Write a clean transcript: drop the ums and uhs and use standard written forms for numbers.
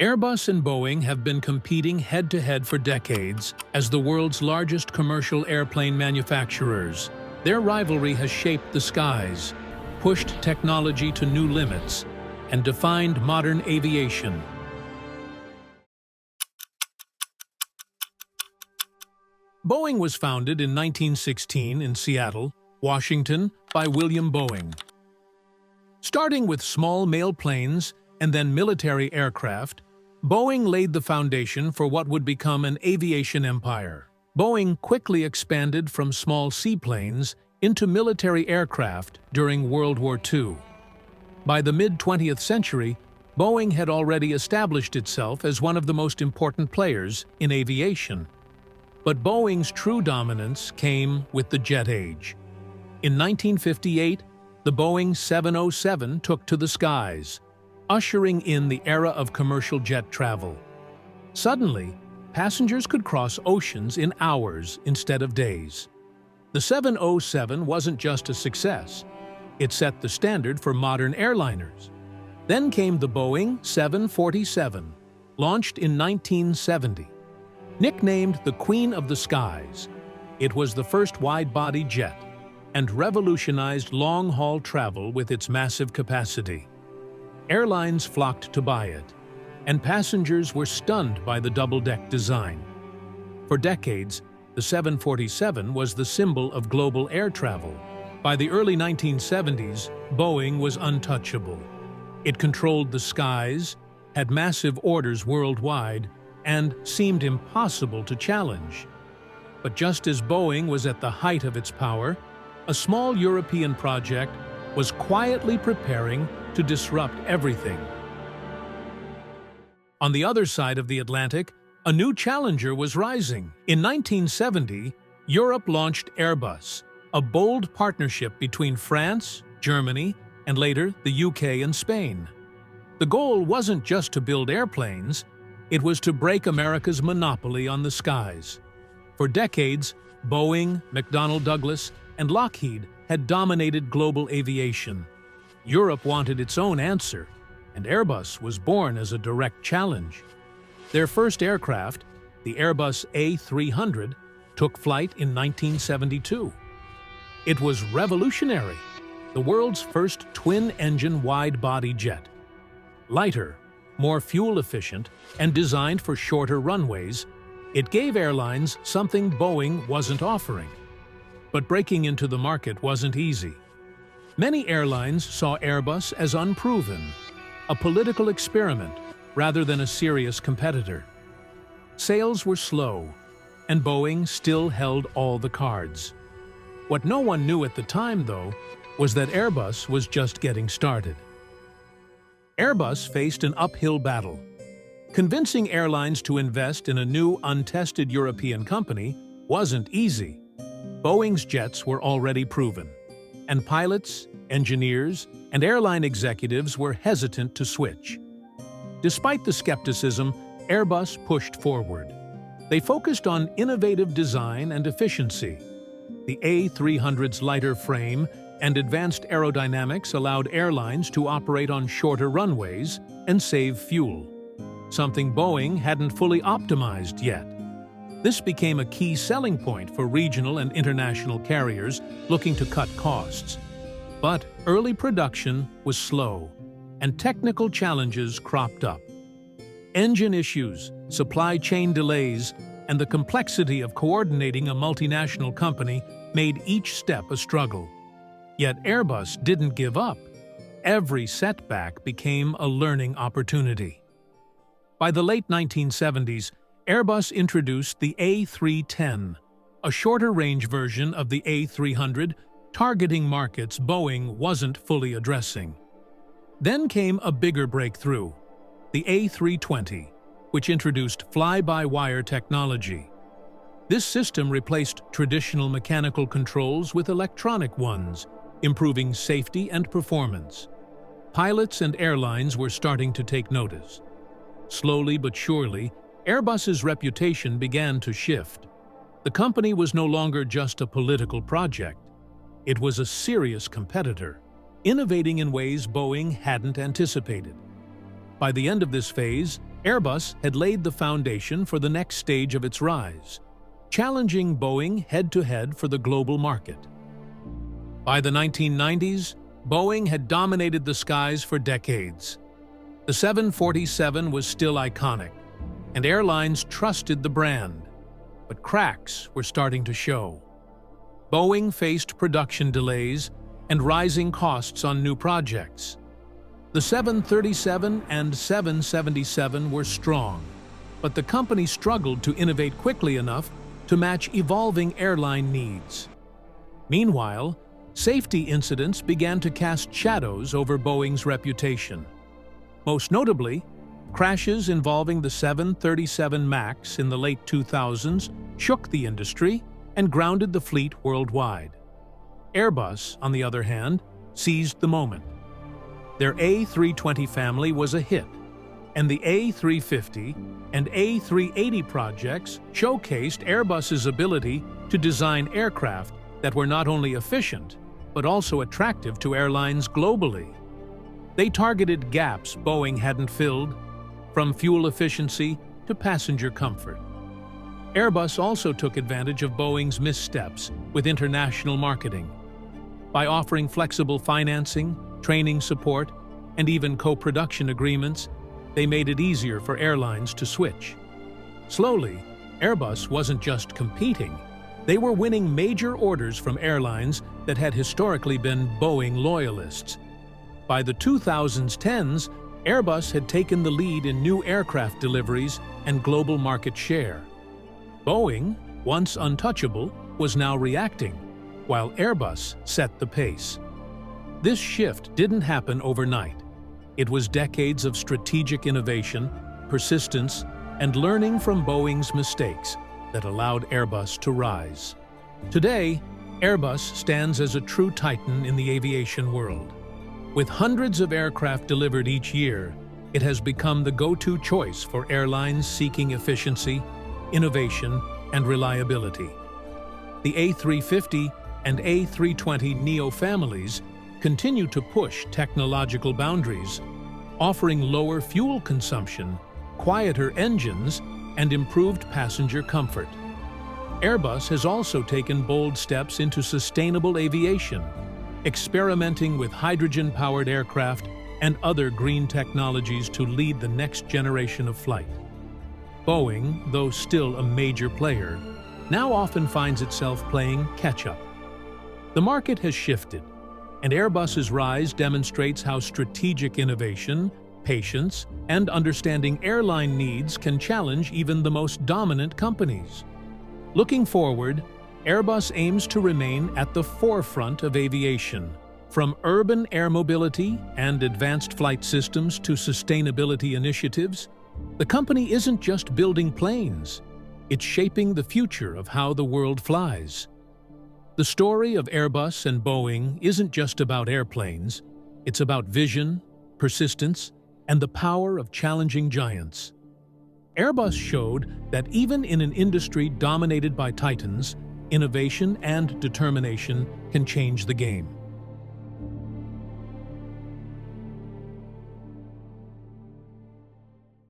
Airbus and Boeing have been competing head-to-head for decades as the world's largest commercial airplane manufacturers. Their rivalry has shaped the skies, pushed technology to new limits, and defined modern aviation. Boeing was founded in 1916 in Seattle, Washington, by William Boeing. Starting with small mail planes and then military aircraft, Boeing laid the foundation for what would become an aviation empire. Boeing quickly expanded from small seaplanes into military aircraft during World War II. By the mid-20th century, Boeing had already established itself as one of the most important players in aviation. But Boeing's true dominance came with the jet age. In 1958, the Boeing 707 took to the skies, ushering in the era of commercial jet travel. Suddenly, passengers could cross oceans in hours instead of days. The 707 wasn't just a success. It set the standard for modern airliners. Then came the Boeing 747, launched in 1970. Nicknamed the Queen of the Skies, it was the first wide-body jet and revolutionized long-haul travel with its massive capacity. Airlines flocked to buy it, and passengers were stunned by the double-deck design. For decades, the 747 was the symbol of global air travel. By the early 1970s, Boeing was untouchable. It controlled the skies, had massive orders worldwide, and seemed impossible to challenge. But just as Boeing was at the height of its power, a small European project was quietly preparing to disrupt everything. On the other side of the Atlantic, a new challenger was rising. In 1970, Europe launched Airbus, a bold partnership between France, Germany, and later the UK and Spain. The goal wasn't just to build airplanes, it was to break America's monopoly on the skies. For decades, Boeing, McDonnell Douglas, and Lockheed had dominated global aviation. Europe wanted its own answer, and Airbus was born as a direct challenge. Their first aircraft, the Airbus A300, took flight in 1972. It was revolutionary, the world's first twin-engine wide-body jet. Lighter, more fuel-efficient, and designed for shorter runways, it gave airlines something Boeing wasn't offering. But breaking into the market wasn't easy. Many airlines saw Airbus as unproven, a political experiment rather than a serious competitor. Sales were slow, and Boeing still held all the cards. What no one knew at the time, though, was that Airbus was just getting started. Airbus faced an uphill battle. Convincing airlines to invest in a new, untested European company wasn't easy. Boeing's jets were already proven, and pilots, engineers, and airline executives were hesitant to switch. Despite the skepticism, Airbus pushed forward. They focused on innovative design and efficiency. The A300's lighter frame and advanced aerodynamics allowed airlines to operate on shorter runways and save fuel, something Boeing hadn't fully optimized yet. This became a key selling point for regional and international carriers looking to cut costs. But early production was slow, and technical challenges cropped up. Engine issues, supply chain delays, and the complexity of coordinating a multinational company made each step a struggle. Yet Airbus didn't give up. Every setback became a learning opportunity. By the late 1970s, Airbus introduced the A310, a shorter-range version of the A300, targeting markets Boeing wasn't fully addressing. Then came a bigger breakthrough, the A320, which introduced fly-by-wire technology. This system replaced traditional mechanical controls with electronic ones, improving safety and performance. Pilots and airlines were starting to take notice. Slowly but surely, Airbus's reputation began to shift. The company was no longer just a political project. It was a serious competitor, innovating in ways Boeing hadn't anticipated. By the end of this phase, Airbus had laid the foundation for the next stage of its rise, challenging Boeing head-to-head for the global market. By the 1990s, Boeing had dominated the skies for decades. The 747 was still iconic, and airlines trusted the brand, but cracks were starting to show. Boeing faced production delays and rising costs on new projects. The 737 and 777 were strong, but the company struggled to innovate quickly enough to match evolving airline needs. Meanwhile, safety incidents began to cast shadows over Boeing's reputation. Most notably, crashes involving the 737 MAX in the late 2000s shook the industry and grounded the fleet worldwide. Airbus, on the other hand, seized the moment. Their A320 family was a hit, and the A350 and A380 projects showcased Airbus's ability to design aircraft that were not only efficient, but also attractive to airlines globally. They targeted gaps Boeing hadn't filled, from fuel efficiency to passenger comfort. Airbus also took advantage of Boeing's missteps with international marketing. By offering flexible financing, training support, and even co-production agreements, they made it easier for airlines to switch. Slowly, Airbus wasn't just competing, they were winning major orders from airlines that had historically been Boeing loyalists. By the 2010s, Airbus had taken the lead in new aircraft deliveries and global market share. Boeing, once untouchable, was now reacting, while Airbus set the pace. This shift didn't happen overnight. It was decades of strategic innovation, persistence, and learning from Boeing's mistakes that allowed Airbus to rise. Today, Airbus stands as a true titan in the aviation world. With hundreds of aircraft delivered each year, it has become the go-to choice for airlines seeking efficiency, innovation, and reliability. The A350 and A320neo families continue to push technological boundaries, offering lower fuel consumption, quieter engines, and improved passenger comfort. Airbus has also taken bold steps into sustainable aviation, experimenting with hydrogen-powered aircraft and other green technologies to lead the next generation of flight. Boeing, though still a major player, now often finds itself playing catch-up. The market has shifted, and Airbus's rise demonstrates how strategic innovation, patience, and understanding airline needs can challenge even the most dominant companies. Looking forward, Airbus aims to remain at the forefront of aviation. From urban air mobility and advanced flight systems to sustainability initiatives, the company isn't just building planes, it's shaping the future of how the world flies. The story of Airbus and Boeing isn't just about airplanes, it's about vision, persistence, and the power of challenging giants. Airbus showed that even in an industry dominated by titans, innovation and determination can change the game.